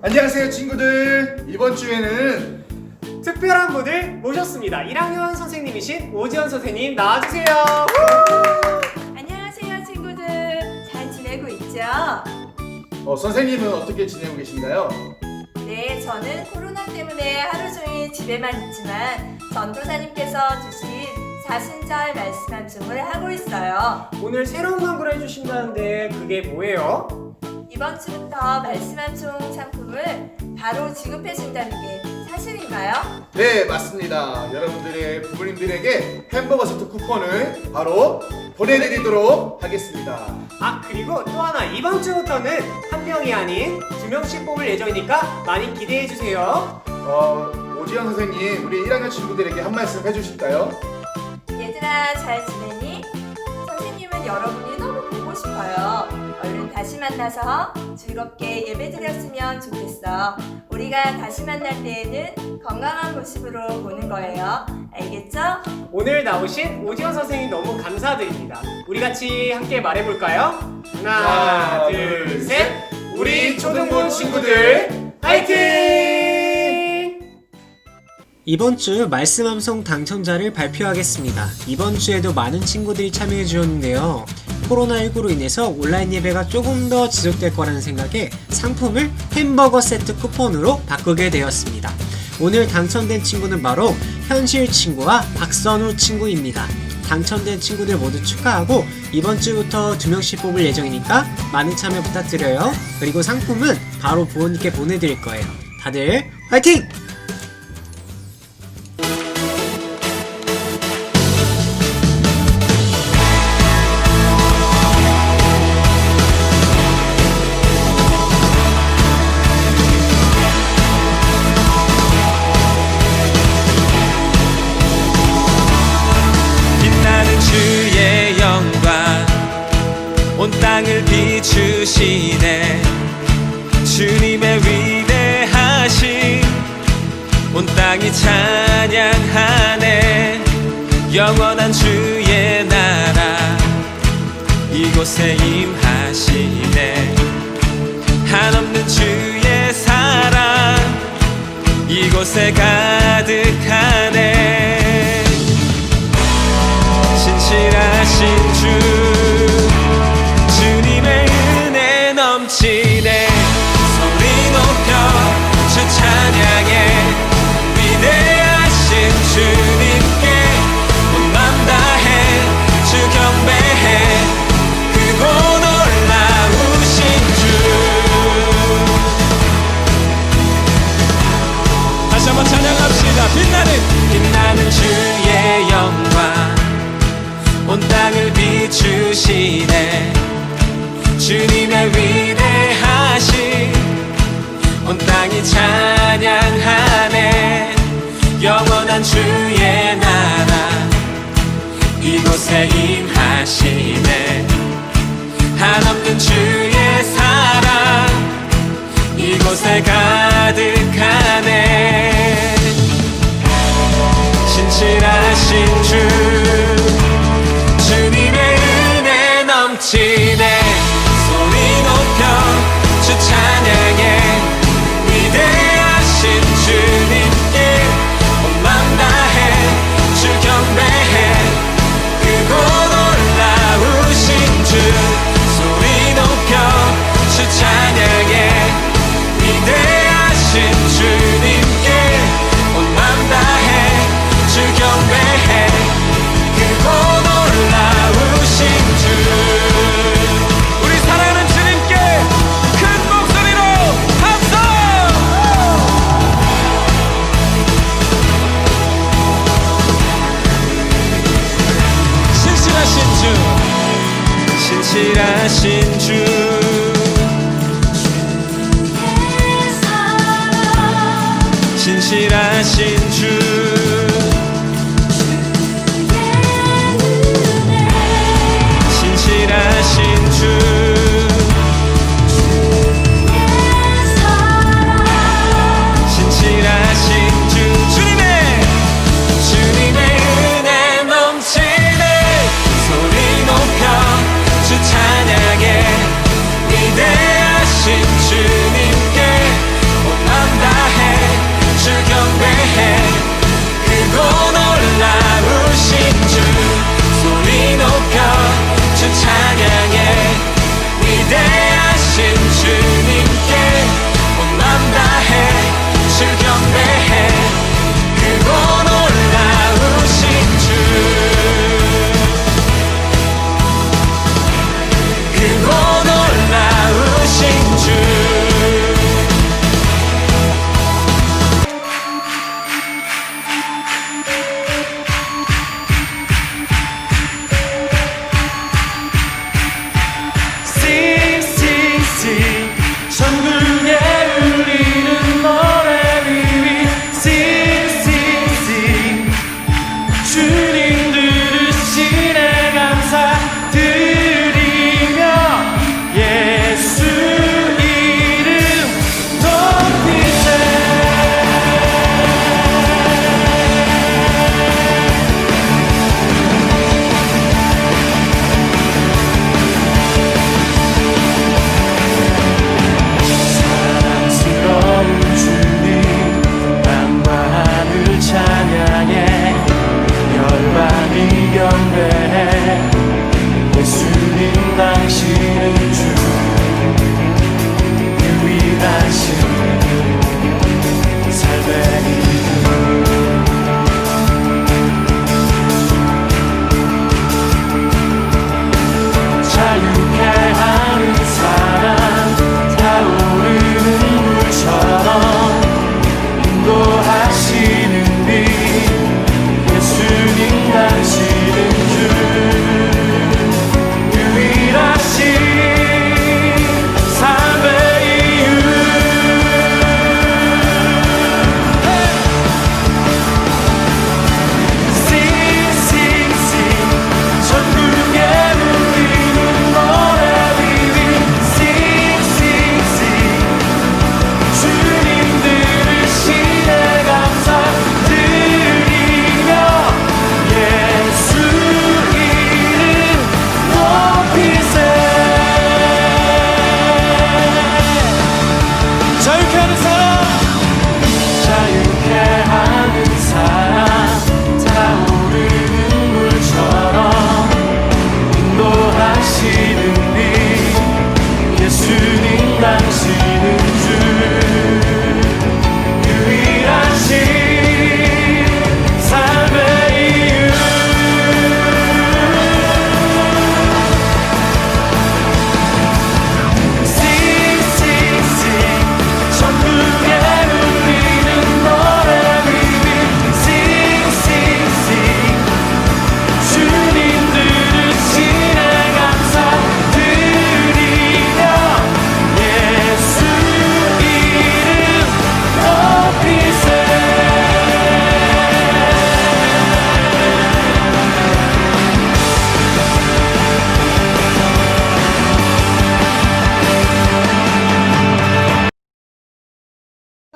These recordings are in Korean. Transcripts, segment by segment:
안녕하세요 친구들. 이번 주에는 특별한 분을 모셨습니다. 1학년 선생님이신 오지연 선생님 나와주세요. 안녕하세요 친구들. 잘 지내고 있죠? 선생님은 어떻게 지내고 계신가요? 네, 저는 코로나 때문에 하루 종일 집에만 있지만 전도사님께서 주신 사순절 말씀 암송을 하고 있어요. 오늘 새로운 광고를 해주신다는데 그게 뭐예요? 이번 주부터 말씀 암송 상품을 바로 지급해준다는 게 사실인가요? 네, 맞습니다. 여러분들의 부모님들에게 햄버거 세트 쿠폰을 바로 보내드리도록 하겠습니다. 그리고 또 하나, 이번 주부터는 한 명이 아닌 2명씩 뽑을 예정이니까 많이 기대해주세요. 오지연 선생님, 우리 1학년 친구들에게 한 말씀 해주실까요? 얘들아, 잘 지내니? 선생님은 여러분이 너무 보고 싶어요. 얼른 다시 만나서 즐겁게 예배드렸으면 좋겠어. 우리가 다시 만날 때에는 건강한 모습으로 보는 거예요. 알겠죠? 오늘 나오신 오지연 선생님 너무 감사드립니다. 우리 같이 함께 말해볼까요? 하나, 둘, 셋. 우리 초등부 친구들 화이팅! 이번 주 말씀 암송 당첨자를 발표하겠습니다. 이번 주에도 많은 친구들이 참여해 주셨는데요. 코로나19로 인해서 온라인 예배가 조금 더 지속될 거라는 생각에 상품을 햄버거 세트 쿠폰으로 바꾸게 되었습니다. 오늘 당첨된 친구는 바로 현실 친구와 박선우 친구입니다. 당첨된 친구들 모두 축하하고 이번 주부터 2명씩 뽑을 예정이니까 많은 참여 부탁드려요. 그리고 상품은 바로 부모님께 보내드릴 거예요. 다들 화이팅! 주의 영광 온 땅을 비추시네. 주님의 위대하심 온 땅이 찬양하네. 영원한 주의 나라 이곳에 임하시네. 한없는 주의 사랑 이곳에 가득하네. 신실하신 주 주님의 은혜 넘치네. 소리 높여 주 찬양해. 위대하신 주님께 온 맘 다해 주 경배해. 크고 놀라우신 주. 다시 한번 찬양합시다. 빛나는 주의 영광 온 땅을 비추시네. 주님의 위대하심 온 땅이 찬양하네. 영원한 주의 나라 이곳에 임하시네. 한없는 주의 사랑 이곳에 가득하네. 신실하신 주 주님의 은혜 넘치네. 소리 높여 주 찬양해. 위대하신 주님께 온 맘 다해 주 경배해. 크고 놀라우신 주. 소리 높여 주 찬양해. 위대하신 주님께 온 맘 다해 주 경배해. 크고 놀라우신 주. 우리 사랑하는 주님께 큰 목소리로 함성! 신실하신 주 신실하신 주. 신실하신 주 신실하신 주. 신실하신 주. 주님의 은혜 넘치네. 소리 높여 주 찬양해. 위대하신 주님께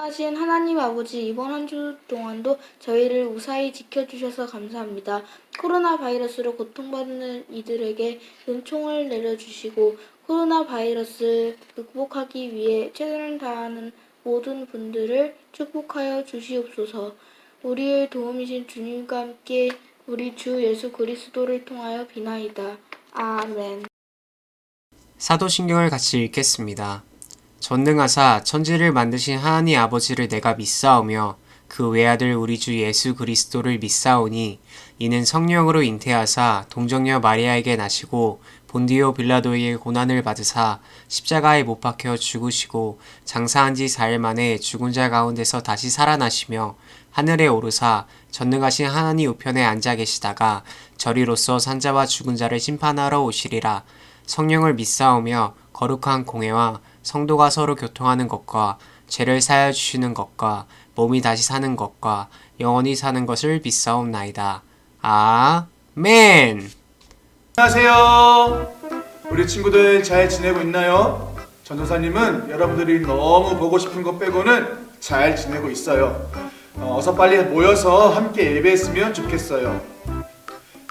하신 하나님 아버지, 이번 한 주 동안도 저희를 무사히 지켜주셔서 감사합니다. 코로나 바이러스로 고통받는 이들에게 은총을 내려주시고 코로나 바이러스를 극복하기 위해 최선을 다하는 모든 분들을 축복하여 주시옵소서. 우리의 도움이신 주님과 함께 우리 주 예수 그리스도를 통하여 비나이다. 아멘. 사도신경을 같이 읽겠습니다. 전능하사 천지를 만드신 하나님 아버지를 내가 믿사오며 그 외아들 우리 주 예수 그리스도를 믿사오니 이는 성령으로 잉태하사 동정녀 마리아에게 나시고 본디오 빌라도에게 고난을 받으사 십자가에 못 박혀 죽으시고 장사한 지 4일 만에 죽은 자 가운데서 다시 살아나시며 하늘에 오르사 전능하신 하나님 우편에 앉아 계시다가 저리로서 산자와 죽은 자를 심판하러 오시리라. 성령을 믿사오며 거룩한 공회와 성도가 서로 교통하는 것과 죄를 사하여 주시는 것과 몸이 다시 사는 것과 영원히 사는 것을 믿사옵나이다. 아멘. 안녕하세요. 우리 친구들 잘 지내고 있나요? 전도사님은 여러분들이 너무 보고 싶은 것 빼고는 잘 지내고 있어요. 어서 빨리 모여서 함께 예배했으면 좋겠어요.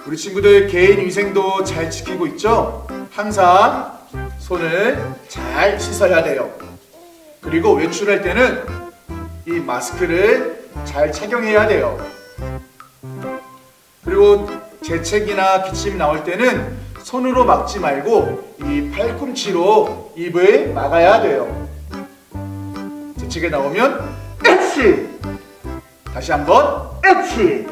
우리 친구들 개인 위생도 잘 지키고 있죠? 항상 손을 잘 씻어야 돼요. 그리고 외출할 때는 이 마스크를 잘 착용해야 돼요. 그리고 재채기나 기침 나올 때는 손으로 막지 말고 이 팔꿈치로 입을 막아야 돼요. 재채기 나오면 액치! 다시 한번 액치!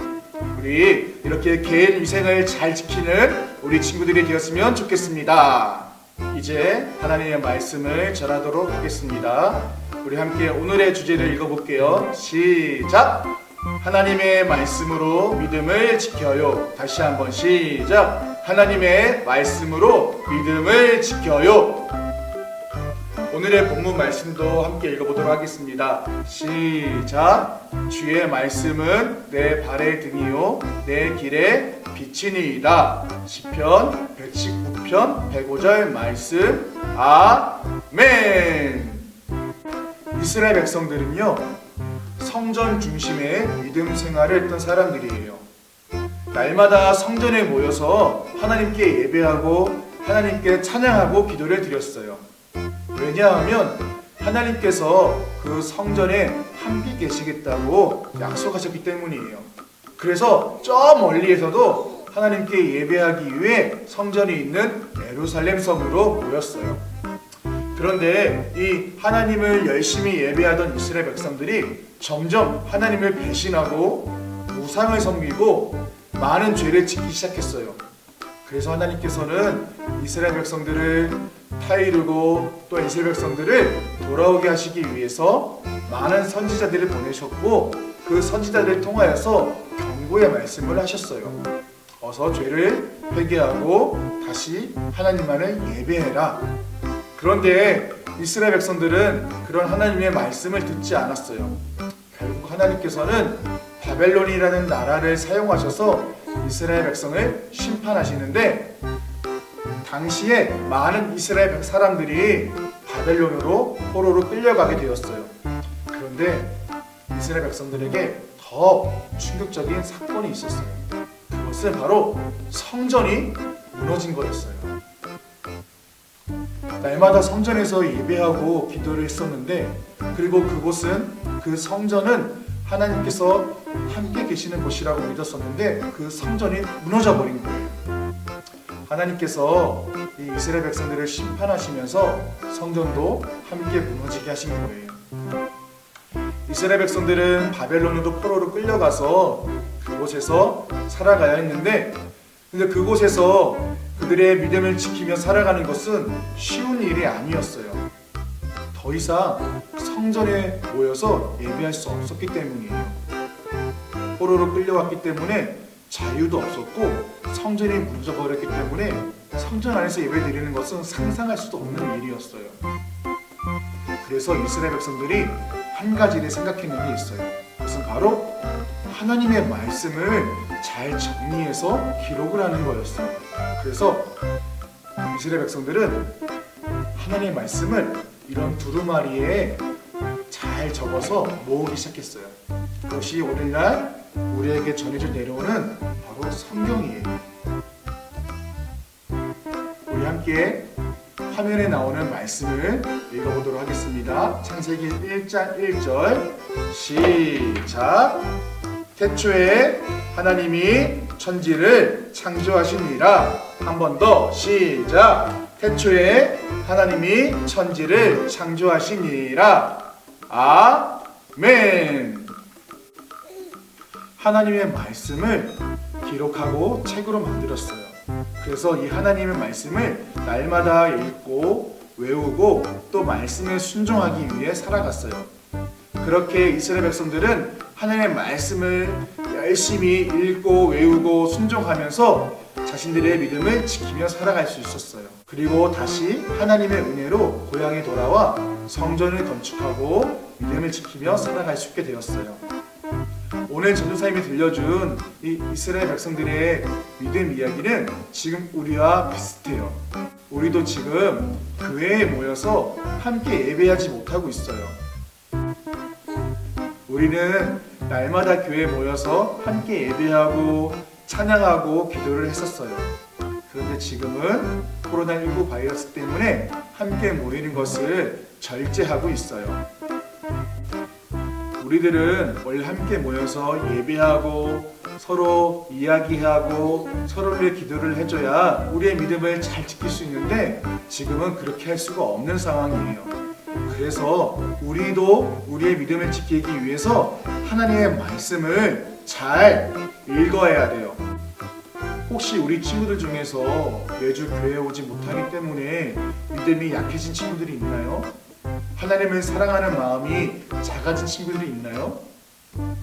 우리 이렇게 개인 위생을 잘 지키는 우리 친구들이 되었으면 좋겠습니다. 이제 하나님의 말씀을 전하도록 하겠습니다. 우리 함께 오늘의 주제를 읽어볼게요. 시작! 하나님의 말씀으로 믿음을 지켜요. 다시 한번 시작! 하나님의 말씀으로 믿음을 지켜요. 오늘의 본문 말씀도 함께 읽어보도록 하겠습니다. 시작! 주의 말씀은 내 발의 등이요 내 길의 빛이니이다. 시편 119편 105절 말씀. 아멘. 이스라엘 백성들은요 성전 중심의 믿음 생활을 했던 사람들이에요. 날마다 성전에 모여서 하나님께 예배하고 하나님께 찬양하고 기도를 드렸어요. 왜냐하면 하나님께서 그 성전에 함께 계시겠다고 약속하셨기 때문이에요. 그래서 저 멀리에서도 하나님께 예배하기 위해 성전이 있는 예루살렘 성으로 모였어요. 그런데 이 하나님을 열심히 예배하던 이스라엘 백성들이 점점 하나님을 배신하고 우상을 섬기고 많은 죄를 짓기 시작했어요. 그래서 하나님께서는 이스라엘 백성들을 타이르고 또 이스라엘 백성들을 돌아오게 하시기 위해서 많은 선지자들을 보내셨고 그 선지자들을 통하여서 경고의 말씀을 하셨어요. 어서 죄를 회개하고 다시 하나님만을 예배해라. 그런데 이스라엘 백성들은 그런 하나님의 말씀을 듣지 않았어요. 결국 하나님께서는 바벨론이라는 나라를 사용하셔서 이스라엘 백성을 심판하시는데 당시에 많은 이스라엘 사람들이 바벨론으로 포로로 끌려가게 되었어요. 그런데 이스라엘 백성들에게 더 충격적인 사건이 있었어요. 그것은 바로 성전이 무너진 거였어요. 날마다 성전에서 예배하고 기도를 했었는데 그리고 그 성전은 하나님께서 함께 계시는 곳이라고 믿었었는데 그 성전이 무너져 버린 거예요. 하나님께서 이 이스라엘 백성들을 심판하시면서 성전도 함께 무너지게 하신 거예요. 이스라엘 백성들은 바벨론으로 포로로 끌려가서 그곳에서 살아가야 했는데 근데 그곳에서 그들의 믿음을 지키며 살아가는 것은 쉬운 일이 아니었어요. 더 이상 성전에 모여서 예배할 수 없었기 때문이에요. 포로로 끌려왔기 때문에 자유도 없었고 성전이 무너져 버렸기 때문에 성전 안에서 예배드리는 것은 상상할 수도 없는 일이었어요. 그래서 이스라엘 백성들이 한 가지를 생각했는 게 있어요. 그것은 바로 하나님의 말씀을 잘 정리해서 기록을 하는 거였어요. 그래서 이스라엘 백성들은 하나님의 말씀을 이런 두루마리에 잘 적어서 모으기 시작했어요. 그것이 오늘날 우리에게 전해져 내려오는 바로 성경이에요. 우리 함께 화면에 나오는 말씀을 읽어보도록 하겠습니다. 창세기 1장 1절 시작. 태초에 하나님이 천지를 창조하시니라. 한 번 더 시작. 태초에 하나님이 천지를 창조하시니라. 아멘. 하나님의 말씀을 기록하고 책으로 만들었어요. 그래서 이 하나님의 말씀을 날마다 읽고 외우고 또 말씀에 순종하기 위해 살아갔어요. 그렇게 이스라엘 백성들은 하나님의 말씀을 열심히 읽고 외우고 순종하면서 자신들의 믿음을 지키며 살아갈 수 있었어요. 그리고 다시 하나님의 은혜로 고향에 돌아와 성전을 건축하고 믿음을 지키며 살아갈 수 있게 되었어요. 오늘 전도사님이 들려준 이 이스라엘 백성들의 믿음 이야기는 지금 우리와 비슷해요. 우리도 지금 교회에 모여서 함께 예배하지 못하고 있어요. 우리는 날마다 교회에 모여서 함께 예배하고 찬양하고 기도를 했었어요. 그런데 지금은 코로나19 바이러스 때문에 함께 모이는 것을 절제하고 있어요. 우리들은 원래 함께 모여서 예배하고 서로 이야기하고 서로를 기도를 해줘야 우리의 믿음을 잘 지킬 수 있는데 지금은 그렇게 할 수가 없는 상황이에요. 그래서 우리도 우리의 믿음을 지키기 위해서 하나님의 말씀을 잘 읽어야 돼요. 혹시 우리 친구들 중에서 매주 교회에 오지 못하기 때문에 믿음이 약해진 친구들이 있나요? 하나님을 사랑하는 마음이 작아진 친구들이 있나요?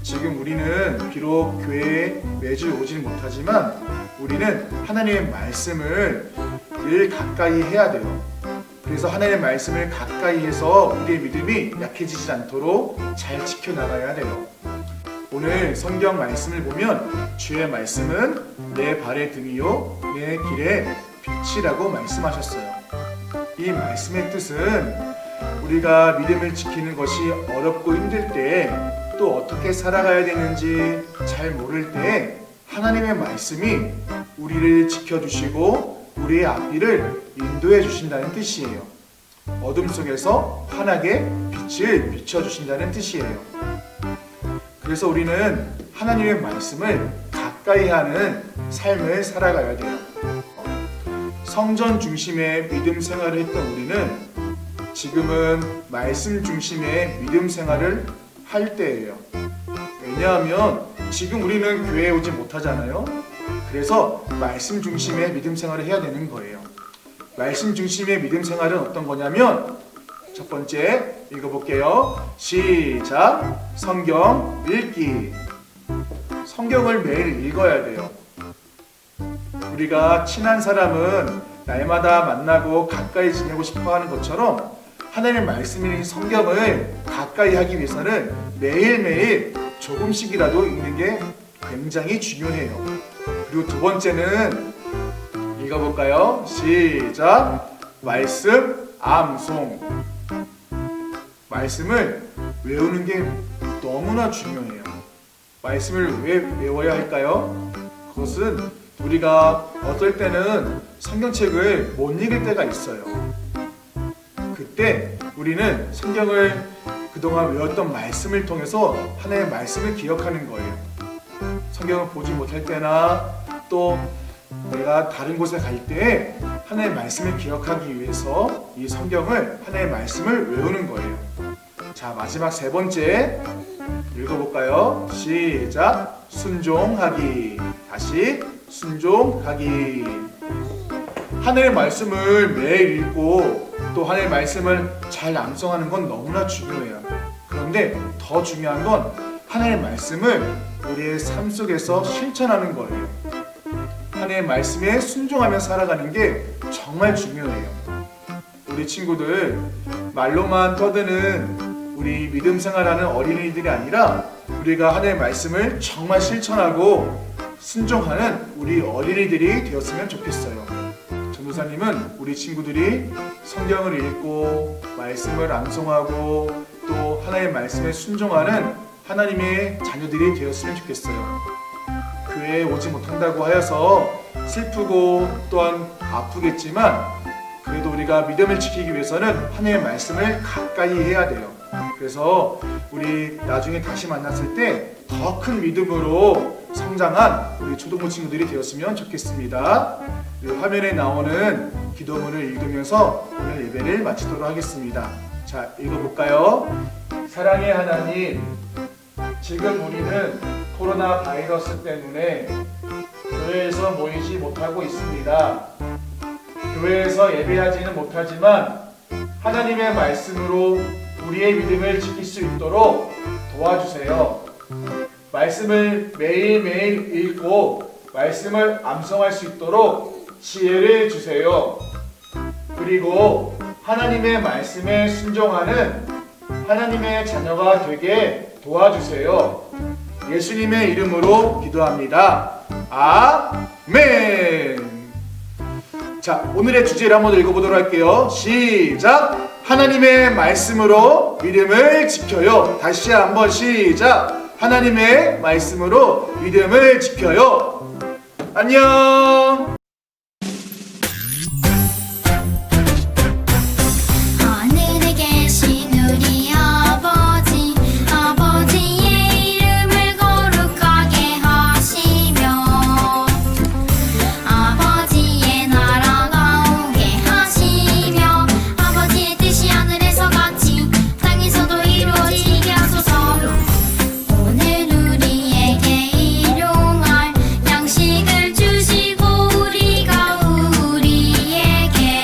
지금 우리는 비록 교회에 매주 오지는 못하지만 우리는 하나님의 말씀을 늘 가까이 해야 돼요. 그래서 하나님의 말씀을 가까이 해서 우리의 믿음이 약해지지 않도록 잘 지켜나가야 돼요. 오늘 성경 말씀을 보면 주의 말씀은 내 발의 등이요 내 길의 빛이라고 말씀하셨어요. 이 말씀의 뜻은 우리가 믿음을 지키는 것이 어렵고 힘들 때 또 어떻게 살아가야 되는지 잘 모를 때 하나님의 말씀이 우리를 지켜주시고 우리의 앞길을 인도해 주신다는 뜻이에요. 어둠 속에서 환하게 빛을 비춰주신다는 뜻이에요. 그래서 우리는 하나님의 말씀을 가까이 하는 삶을 살아가야 돼요. 성전 중심의 믿음 생활을 했던 우리는 지금은 말씀 중심의 믿음 생활을 할 때예요. 왜냐하면 지금 우리는 교회에 오지 못하잖아요. 그래서 말씀 중심의 믿음 생활을 해야 되는 거예요. 말씀 중심의 믿음 생활은 어떤 거냐면 첫 번째 읽어볼게요. 시작. 성경 읽기. 성경을 매일 읽어야 돼요. 우리가 친한 사람은 날마다 만나고 가까이 지내고 싶어 하는 것처럼 하나님의 말씀인 성경을 가까이 하기 위해서는 매일매일 조금씩이라도 읽는 게 굉장히 중요해요. 그리고 두 번째는 읽어볼까요? 시작. 말씀 암송. 말씀을 외우는 게 너무나 중요해요. 말씀을 왜 외워야 할까요? 그것은 우리가 어떨 때는 성경책을 못 읽을 때가 있어요. 그때 우리는 성경을 그동안 외웠던 말씀을 통해서 하나님의 말씀을 기억하는 거예요. 성경을 보지 못할 때나 또 내가 다른 곳에 갈 때 하나님의 말씀을 기억하기 위해서 이 성경을 하나님의 말씀을 외우는 거예요. 자, 마지막 세 번째 읽어볼까요? 시작. 순종하기. 다시 순종하기. 하나님의 말씀을 매일 읽고 또 하나님의 말씀을 잘 암송하는 건 너무나 중요해요. 그런데 더 중요한 건 하나님의 말씀을 우리의 삶 속에서 실천하는 거예요. 하나님의 말씀에 순종하며 살아가는 게 정말 중요해요. 우리 친구들 말로만 떠드는 우리 믿음 생활하는 어린이들이 아니라 우리가 하나님의 말씀을 정말 실천하고 순종하는 우리 어린이들이 되었으면 좋겠어요. 전도사님은 우리 친구들이 성경을 읽고 말씀을 암송하고 또 하나님의 말씀에 순종하는 하나님의 자녀들이 되었으면 좋겠어요. 교회에 오지 못한다고 하여서 슬프고 또한 아프겠지만 그래도 우리가 믿음을 지키기 위해서는 하나님의 말씀을 가까이 해야 돼요. 그래서 우리 나중에 다시 만났을 때 더 큰 믿음으로 성장한 우리 초등부 친구들이 되었으면 좋겠습니다. 화면에 나오는 기도문을 읽으면서 오늘 예배를 마치도록 하겠습니다. 자, 읽어볼까요? 사랑의 하나님, 지금 우리는 코로나 바이러스 때문에 교회에서 모이지 못하고 있습니다. 교회에서 예배하지는 못하지만 하나님의 말씀으로 우리의 믿음을 지킬 수 있도록 도와주세요. 말씀을 매일매일 읽고 말씀을 암송할 수 있도록 지혜를 주세요. 그리고 하나님의 말씀에 순종하는 하나님의 자녀가 되게 도와주세요. 예수님의 이름으로 기도합니다. 아멘. 자, 오늘의 주제를 한번 읽어보도록 할게요. 시작! 하나님의 말씀으로 믿음을 지켜요. 다시 한번 시작! 하나님의 말씀으로 믿음을 지켜요. 안녕! 하늘에 계신 우리 아버지, 아버지의 이름을 거룩하게 하시며 아버지의 나라가 오게 하시며 아버지의 뜻이 하늘에서 같이 땅에서도 이루어지게 하소서. 오늘 우리에게 일용할 양식을 주시고 우리가 우리에게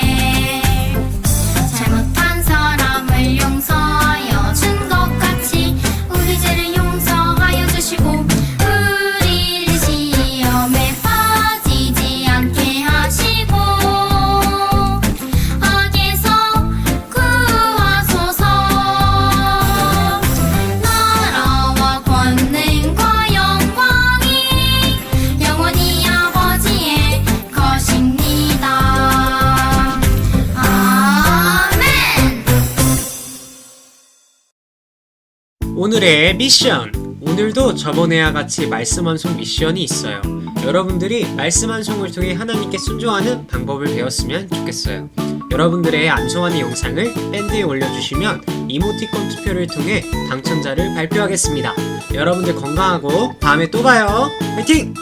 잘못한 사람을 용서하여 준 것 같이 우리 죄를 용서하여 주시고 우리를 시험에 빠지지 않게 하시고 악에서 구하소서. 나라와 권능과 영광이 영원히 아버지의 것입니다. 아멘. 오늘의 미션! 오늘도 저번에와 같이 말씀 암송 미션이 있어요. 여러분들이 말씀 암송을 통해 하나님께 순종하는 방법을 배웠으면 좋겠어요. 여러분들의 암송하는 영상을 밴드에 올려주시면 이모티콘 투표를 통해 당첨자를 발표하겠습니다. 여러분들 건강하고 다음에 또 봐요. 화이팅!